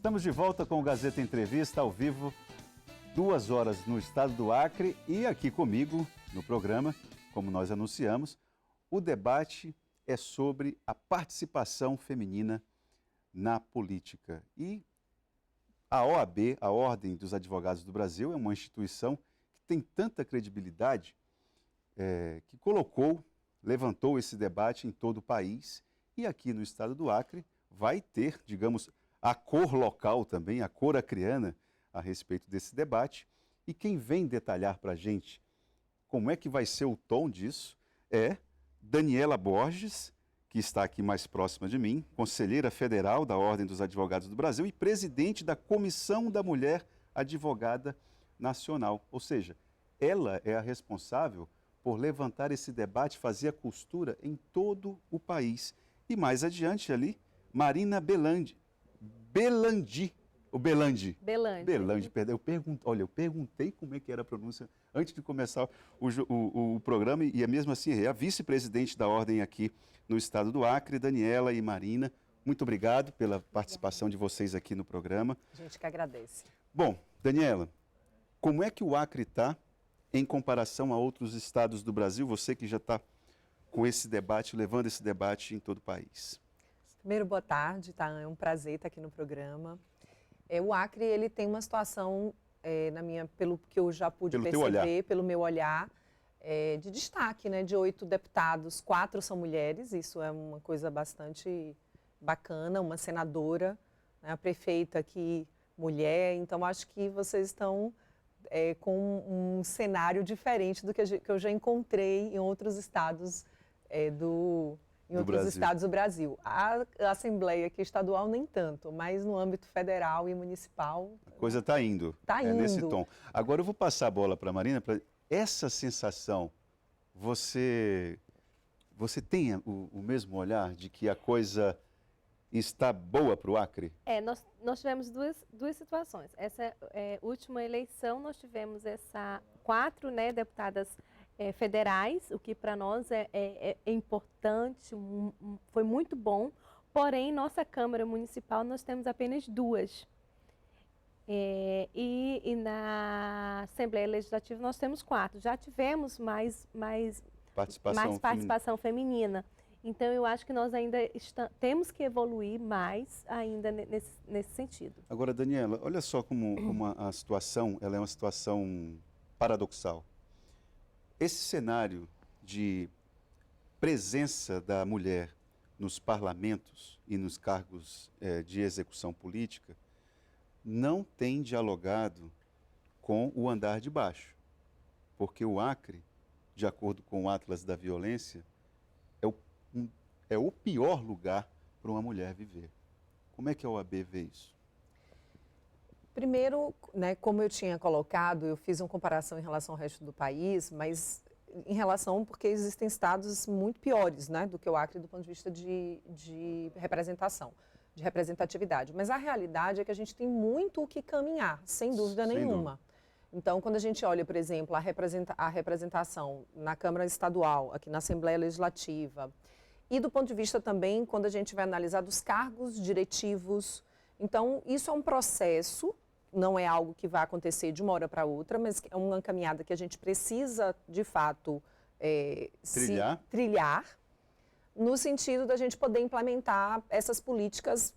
Estamos de volta com o Gazeta Entrevista ao vivo, 2 horas no estado do Acre e aqui comigo no programa, como nós anunciamos, o debate é sobre a participação feminina na política. E a OAB, a Ordem dos Advogados do Brasil, é uma instituição que tem tanta credibilidade que levantou esse debate em todo o país e aqui no estado do Acre vai ter, digamos, a cor local também, a cor acreana a respeito desse debate. E quem vem detalhar para a gente como é que vai ser o tom disso é Daniela Borges, que está aqui mais próxima de mim, conselheira federal da Ordem dos Advogados do Brasil e presidente da Comissão da Mulher Advogada Nacional. Ou seja, ela é a responsável por levantar esse debate, fazer a costura em todo o país. E mais adiante ali, Marina Belandi, perdão. Eu perguntei como é que era a pronúncia antes de começar o programa e é mesmo assim, é a vice-presidente da Ordem aqui no estado do Acre, Daniela e Marina. Muito obrigado pela participação de vocês aqui no programa. A gente que agradece. Bom, Daniela, como é que o Acre está em comparação a outros estados do Brasil? Você que já está com esse debate, levando esse debate em todo o país. Primeiro, boa tarde, tá? É um prazer estar aqui no programa. O Acre, ele tem uma situação, pelo que eu já pude perceber, pelo meu olhar, de destaque, né? De 8 deputados, 4 são mulheres, isso é uma coisa bastante bacana, uma senadora, né? A prefeita aqui, mulher, então acho que vocês estão com um cenário diferente do que eu já encontrei em outros estados estados do Brasil. A Assembleia aqui estadual nem tanto, mas no âmbito federal e municipal... A coisa está indo. Está indo. Nesse tom. Agora eu vou passar a bola para a Marina. Essa sensação, você tem o mesmo olhar de que a coisa está boa para o Acre? Nós tivemos duas situações. Essa última eleição, nós tivemos 4 deputadas federais, o que para nós é importante, foi muito bom, porém, nossa Câmara Municipal nós temos apenas 2. E na Assembleia Legislativa nós temos 4. Já tivemos mais participação feminina. Então, eu acho que nós ainda temos que evoluir mais ainda nesse sentido. Agora, Daniela, olha só como a situação, ela é uma situação paradoxal. Esse cenário de presença da mulher nos parlamentos e nos cargos de execução política não tem dialogado com o andar de baixo, porque o Acre, de acordo com o Atlas da Violência, é o pior lugar para uma mulher viver. Como é que a OAB vê isso? Primeiro, né, como eu tinha colocado, eu fiz uma comparação em relação ao resto do país, mas em relação porque existem estados muito piores, né, do que o Acre do ponto de vista de representação, de representatividade. Mas a realidade é que a gente tem muito o que caminhar, sem dúvida nenhuma. Então, quando a gente olha, por exemplo, a representação na Câmara Estadual, aqui na Assembleia Legislativa, e do ponto de vista também, quando a gente vai analisar dos cargos diretivos, então isso é um processo, não é algo que vai acontecer de uma hora para outra, mas é uma caminhada que a gente precisa, de fato, trilhar, no sentido da gente poder implementar essas políticas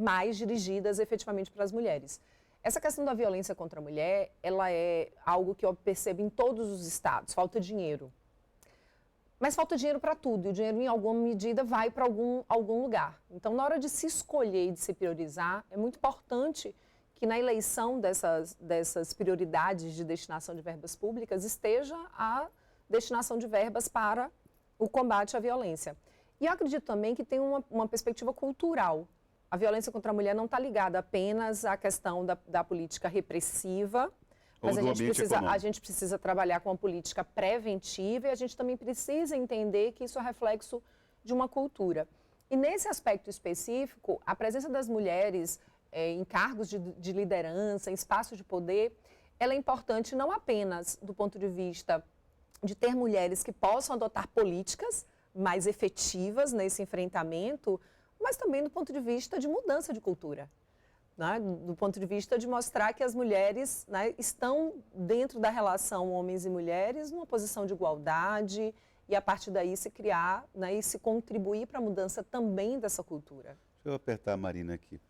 mais dirigidas efetivamente para as mulheres. Essa questão da violência contra a mulher, ela é algo que eu percebo em todos os estados, falta dinheiro. Mas falta dinheiro para tudo, e o dinheiro, em alguma medida, vai para algum lugar. Então, na hora de se escolher e de se priorizar, é muito importante que na eleição dessas prioridades de destinação de verbas públicas esteja a destinação de verbas para o combate à violência. E eu acredito também que tem uma perspectiva cultural. A violência contra a mulher não está ligada apenas à questão da política repressiva, mas a gente precisa trabalhar com uma política preventiva e a gente também precisa entender que isso é reflexo de uma cultura. E nesse aspecto específico, a presença das mulheres em cargos de liderança, em espaços de poder, ela é importante não apenas do ponto de vista de ter mulheres que possam adotar políticas mais efetivas nesse enfrentamento, mas também do ponto de vista de mudança de cultura. né, do ponto de vista de mostrar que as mulheres, né, estão dentro da relação homens e mulheres numa posição de igualdade e a partir daí se criar, né, e se contribuir para a mudança também dessa cultura. Deixa eu apertar a Marina aqui.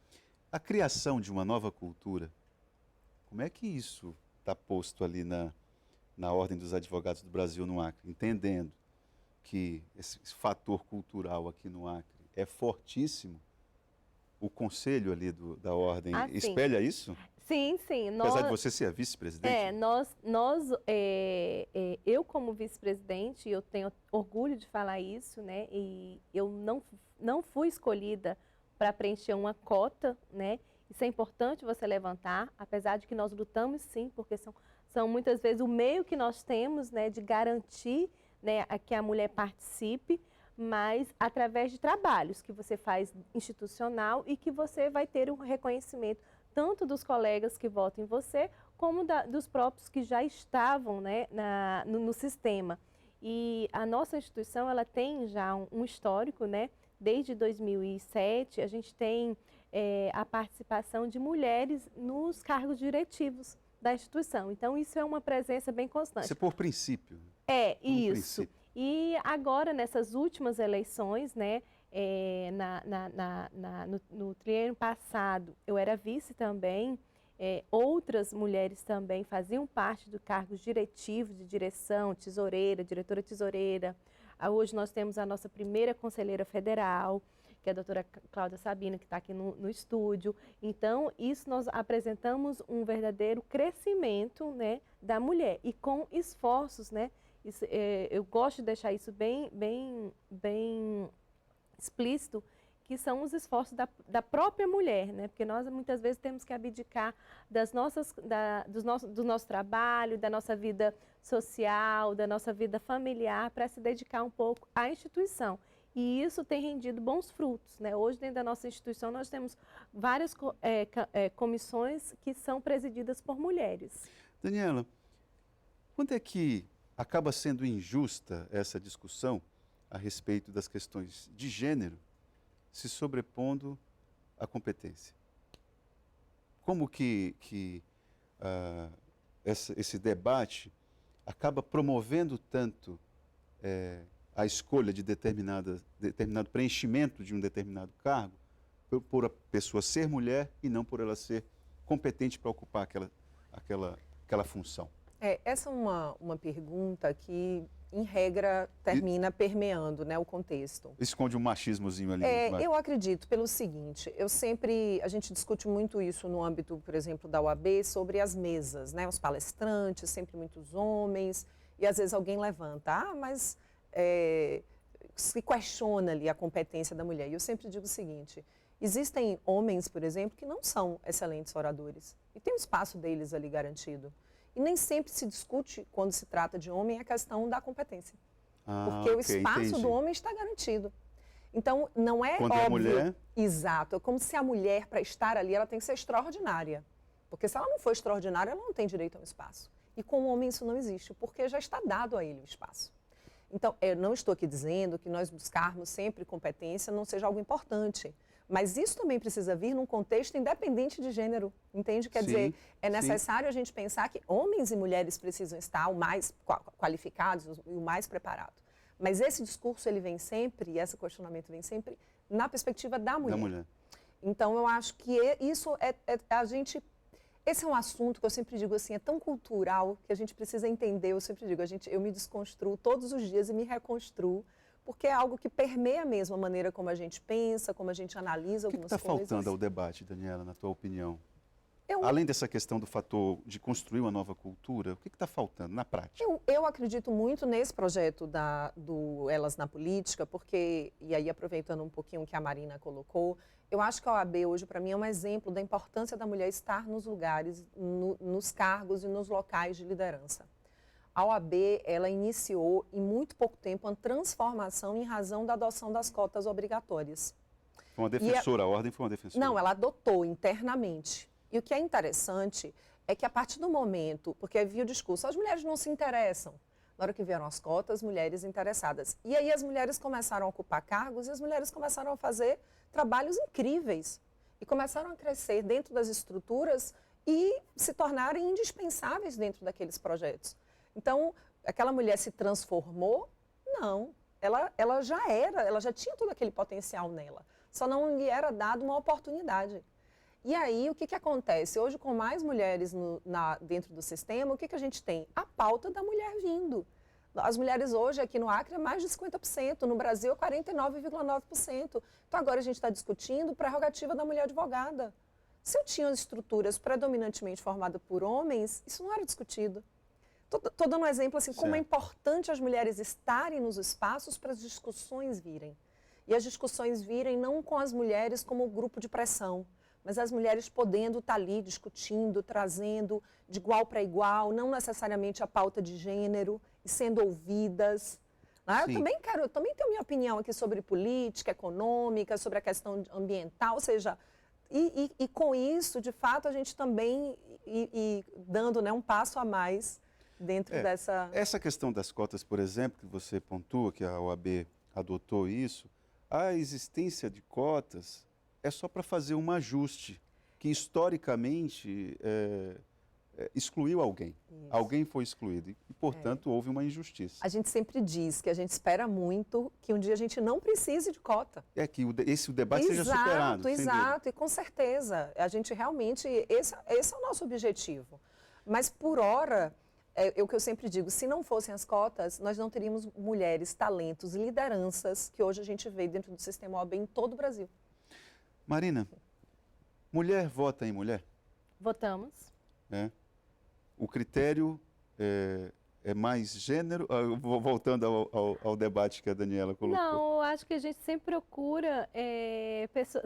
A criação de uma nova cultura, como é que isso está posto ali na Ordem dos Advogados do Brasil no Acre, entendendo que esse fator cultural aqui no Acre é fortíssimo? O conselho ali da Ordem espelha isso? Sim, sim. Apesar de você ser a vice-presidente? Eu como vice-presidente, eu tenho orgulho de falar isso, né? E eu não fui escolhida para preencher uma cota, né? Isso é importante você levantar, apesar de que nós lutamos sim, porque são muitas vezes o meio que nós temos, né, de garantir, né, que a mulher participe, mas através de trabalhos que você faz institucional e que você vai ter um reconhecimento tanto dos colegas que votam em você, como dos próprios que já estavam, né, no sistema. E a nossa instituição, ela tem já um histórico, né? Desde 2007, a gente tem a participação de mulheres nos cargos diretivos da instituição. Então, isso é uma presença bem constante. Isso é por princípio. Isso. Princípio. E agora, nessas últimas eleições, né, no triênio passado, eu era vice também, outras mulheres também faziam parte do cargos diretivos, de direção, tesoureira, diretora tesoureira. Hoje nós temos a nossa primeira conselheira federal, que é a doutora Cláudia Sabina, que está aqui no estúdio. Então, isso nós apresentamos um verdadeiro crescimento, né, da mulher, e com esforços, né? Isso, eu gosto de deixar isso bem explícito, que são os esforços da própria mulher, né? Porque nós muitas vezes temos que abdicar do nosso trabalho, da nossa vida social, da nossa vida familiar, para se dedicar um pouco à instituição. E isso tem rendido bons frutos, né? Hoje, dentro da nossa instituição, nós temos várias comissões que são presididas por mulheres. Daniela, quando é que acaba sendo injusta essa discussão a respeito das questões de gênero se sobrepondo à competência? Como que esse debate acaba promovendo tanto a escolha de determinado preenchimento de um determinado cargo por a pessoa ser mulher e não por ela ser competente para ocupar aquela função? Essa é uma pergunta que, em regra, termina permeando, né, o contexto. Esconde um machismozinho ali. Eu acredito pelo seguinte, a gente discute muito isso no âmbito, por exemplo, da UAB, sobre as mesas, né, os palestrantes, sempre muitos homens, e às vezes alguém levanta, mas se questiona ali a competência da mulher. E eu sempre digo o seguinte, existem homens, por exemplo, que não são excelentes oradores, e tem um espaço deles ali garantido. E nem sempre se discute, quando se trata de homem, a questão da competência. Porque o espaço do homem está garantido. Então, não é quando óbvio... é mulher... Exato. É como se a mulher, para estar ali, ela tem que ser extraordinária. Porque se ela não for extraordinária, ela não tem direito a um espaço. E com o homem isso não existe, porque já está dado a ele o espaço. Então, eu não estou aqui dizendo que nós buscarmos sempre competência não seja algo importante. Mas isso também precisa vir num contexto independente de gênero, entende? Quer dizer, é necessário a gente pensar que homens e mulheres precisam estar o mais qualificados e o mais preparados. Mas esse discurso, ele vem sempre, e esse questionamento vem sempre, na perspectiva da mulher. Então, eu acho que isso esse é um assunto que eu sempre digo assim, é tão cultural que a gente precisa entender. Eu sempre digo, eu me desconstruo todos os dias e me reconstruo, porque é algo que permeia mesmo a maneira como a gente pensa, como a gente analisa algumas coisas. O que está faltando ao debate, Daniela, na tua opinião? Além dessa questão do fator de construir uma nova cultura, o que está faltando na prática? Eu acredito muito nesse projeto do Elas na Política, porque, e aí aproveitando um pouquinho o que a Marina colocou, eu acho que a OAB hoje, para mim, é um exemplo da importância da mulher estar nos lugares, nos cargos e nos locais de liderança. A OAB, ela iniciou, em muito pouco tempo, uma transformação em razão da adoção das cotas obrigatórias. Foi uma defensora, a ordem foi uma defensora? Não, ela adotou internamente. E o que é interessante é que a partir do momento, porque havia o discurso, as mulheres não se interessam. Na hora que vieram as cotas, mulheres interessadas. E aí as mulheres começaram a ocupar cargos e as mulheres começaram a fazer trabalhos incríveis. e começaram a crescer dentro das estruturas e se tornarem indispensáveis dentro daqueles projetos. Então, aquela mulher se transformou? Não. Ela já tinha todo aquele potencial nela. Só não lhe era dado uma oportunidade. E aí, o que acontece? Hoje, com mais mulheres dentro do sistema, o que a gente tem? A pauta da mulher vindo. As mulheres hoje aqui no Acre é mais de 50%, no Brasil é 49,9%. Então agora a gente está discutindo prerrogativa da mulher advogada. Se eu tinha estruturas predominantemente formadas por homens, isso não era discutido. Estou dando um exemplo assim, como é importante as mulheres estarem nos espaços para as discussões virem. E as discussões virem não com as mulheres como grupo de pressão, mas as mulheres podendo estar ali discutindo, trazendo de igual para igual, não necessariamente a pauta de gênero, e sendo ouvidas. Né? Eu também tenho minha opinião aqui sobre política econômica, sobre a questão ambiental, ou seja, e com isso, de fato, a gente também dando, né, um passo a mais dentro dessa... Essa questão das cotas, por exemplo, que você pontua, que a OAB adotou isso, a existência de cotas é só para fazer um ajuste, que historicamente excluiu alguém. Isso. Alguém foi excluído e, portanto, houve uma injustiça. A gente sempre diz que a gente espera muito que um dia a gente não precise de cota. Que esse debate seja superado. Exato, e com certeza. A gente realmente, esse é o nosso objetivo. Mas, por hora, é o que eu sempre digo, se não fossem as cotas, nós não teríamos mulheres, talentos, lideranças que hoje a gente vê dentro do sistema OAB em todo o Brasil. Marina, mulher vota em mulher? Votamos. O critério é mais gênero? Voltando ao debate que a Daniela colocou. Não, eu acho que a gente sempre procura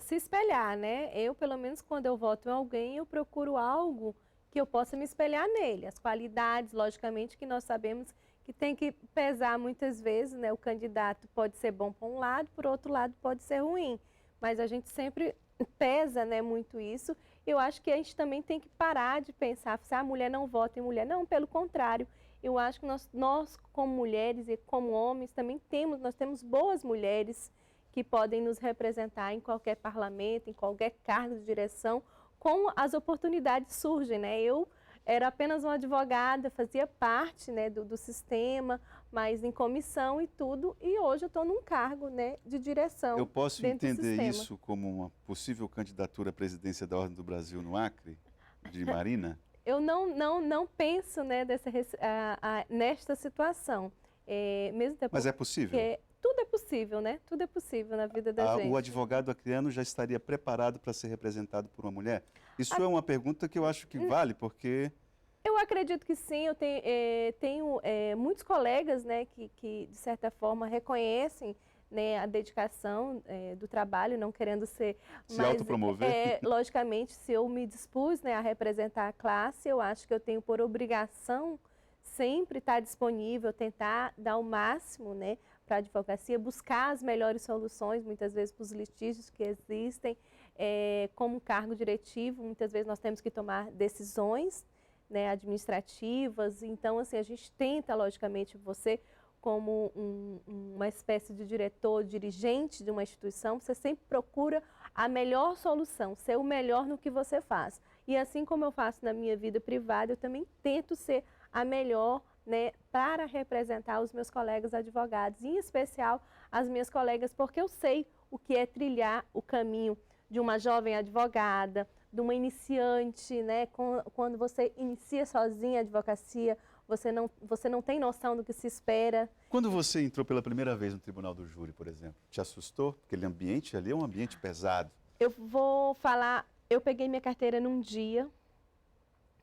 se espelhar, né? Eu, pelo menos, quando eu voto em alguém, eu procuro algo que eu possa me espelhar nele. As qualidades, logicamente, que nós sabemos que tem que pesar muitas vezes, né? O candidato pode ser bom por um lado, por outro lado pode ser ruim. Mas a gente sempre pesa, né, muito isso. Eu acho que a gente também tem que parar de pensar se a mulher não vota em mulher. Não, pelo contrário. Eu acho que nós como mulheres e como homens, também nós temos boas mulheres que podem nos representar em qualquer parlamento, em qualquer cargo de direção, como as oportunidades surgem, né? Eu era apenas uma advogada, fazia parte, né, do sistema, mas em comissão e tudo, e hoje eu estou num cargo, né, de direção. Eu posso entender isso como uma possível candidatura à presidência da Ordem do Brasil no Acre, de Marina? Eu não penso, né, nesta situação. Mesmo depois, mas é possível? Tudo é possível, né? Tudo é possível na vida da gente. O advogado acreano já estaria preparado para ser representado por uma mulher? Isso é uma pergunta que eu acho que vale, porque... Eu acredito que sim. Eu tenho muitos colegas, né, que de certa forma reconhecem, né, a dedicação do trabalho, não querendo ser... Se autopromover. Logicamente, se eu me dispus, né, a representar a classe, eu acho que eu tenho por obrigação sempre estar disponível, tentar dar o máximo, né, para a advocacia, buscar as melhores soluções, muitas vezes para os litígios que existem, como cargo diretivo, muitas vezes nós temos que tomar decisões, né, administrativas. Então, assim, a gente tenta, logicamente, você como uma espécie de diretor, dirigente de uma instituição, você sempre procura a melhor solução, ser o melhor no que você faz. E assim como eu faço na minha vida privada, eu também tento ser a melhor, né, para representar os meus colegas advogados, em especial as minhas colegas, porque eu sei o que é trilhar o caminho de uma jovem advogada, de uma iniciante, né? Quando você inicia sozinha a advocacia, você não tem noção do que se espera. Quando você entrou pela primeira vez no Tribunal do Júri, por exemplo, te assustou? Aquele ambiente ali é um ambiente pesado. Eu vou falar, eu peguei minha carteira num dia,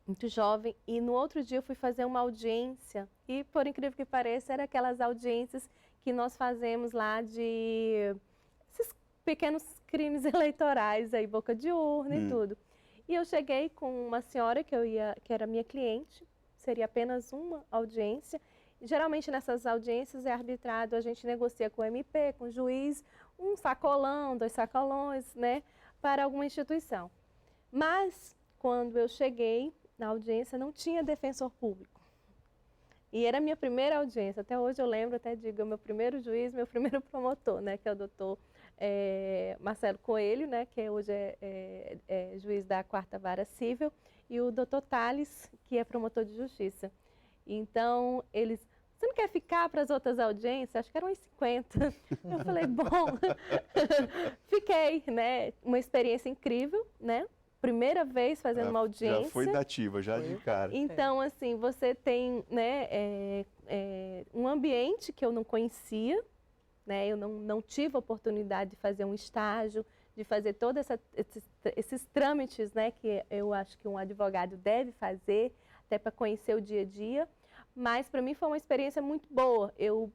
muito jovem, e no outro dia eu fui fazer uma audiência, e por incrível que pareça, eram aquelas audiências que nós fazemos lá de esses pequenos crimes eleitorais, aí, boca de urna e tudo. E eu cheguei com uma senhora que era minha cliente, seria apenas uma audiência. E, geralmente nessas audiências é arbitrado, a gente negocia com o MP, com o juiz, um sacolão, 2 sacolões, né, para alguma instituição. Mas, quando eu cheguei na audiência, não tinha defensor público. E era a minha primeira audiência, até hoje eu lembro, até digo, meu primeiro juiz, meu primeiro promotor, né, que é o doutor Marcelo Coelho, né, que hoje é juiz da 4ª Vara Civil, e o doutor Tales, que é promotor de justiça. Então, eles... Você não quer ficar para as outras audiências? Acho que eram uns 50. Eu falei, bom, fiquei, né? Uma experiência incrível, né? Primeira vez fazendo uma audiência. Já foi nativa, já de cara. Então, assim, você tem, né, um ambiente que eu não conhecia, né? Eu não tive a oportunidade de fazer um estágio, de fazer todos esses trâmites, né, que eu acho que um advogado deve fazer, até para conhecer o dia a dia. Mas para mim foi uma experiência muito boa.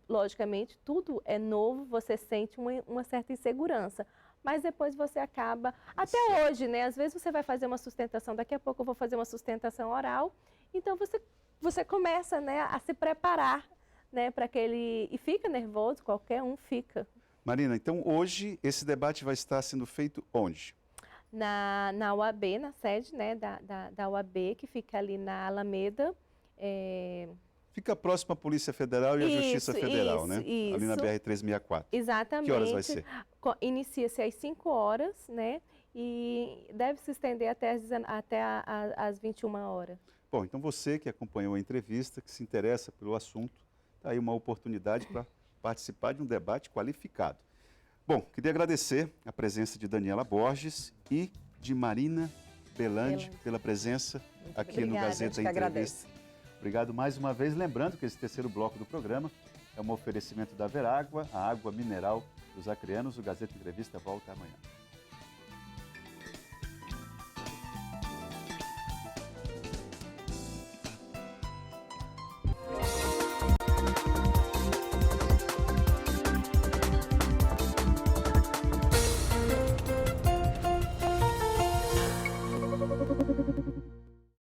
Logicamente, tudo é novo, você sente uma certa insegurança. Mas depois você acaba, até hoje, né? Às vezes você vai fazer uma sustentação, daqui a pouco eu vou fazer uma sustentação oral. Então você começa, né, a se preparar, né, para aquele... E fica nervoso, qualquer um fica. Marina, então hoje esse debate vai estar sendo feito onde? Na UAB, na sede, né, da UAB, que fica ali na Alameda. Fica próximo à Polícia Federal e à Justiça Federal, né? Isso. Ali na BR-364. Exatamente. Que horas vai ser? Inicia-se às 5 horas, né? E deve se estender até às 21 horas. Bom, então você que acompanhou a entrevista, que se interessa pelo assunto, está aí uma oportunidade para participar de um debate qualificado. Bom, queria agradecer a presença de Daniela Borges e de Marina Belandi pela presença aqui no Gazeta Entrevista. Obrigado mais uma vez. Lembrando que esse terceiro bloco do programa é um oferecimento da Verágua, a água mineral dos acreanos. O Gazeta Entrevista volta amanhã.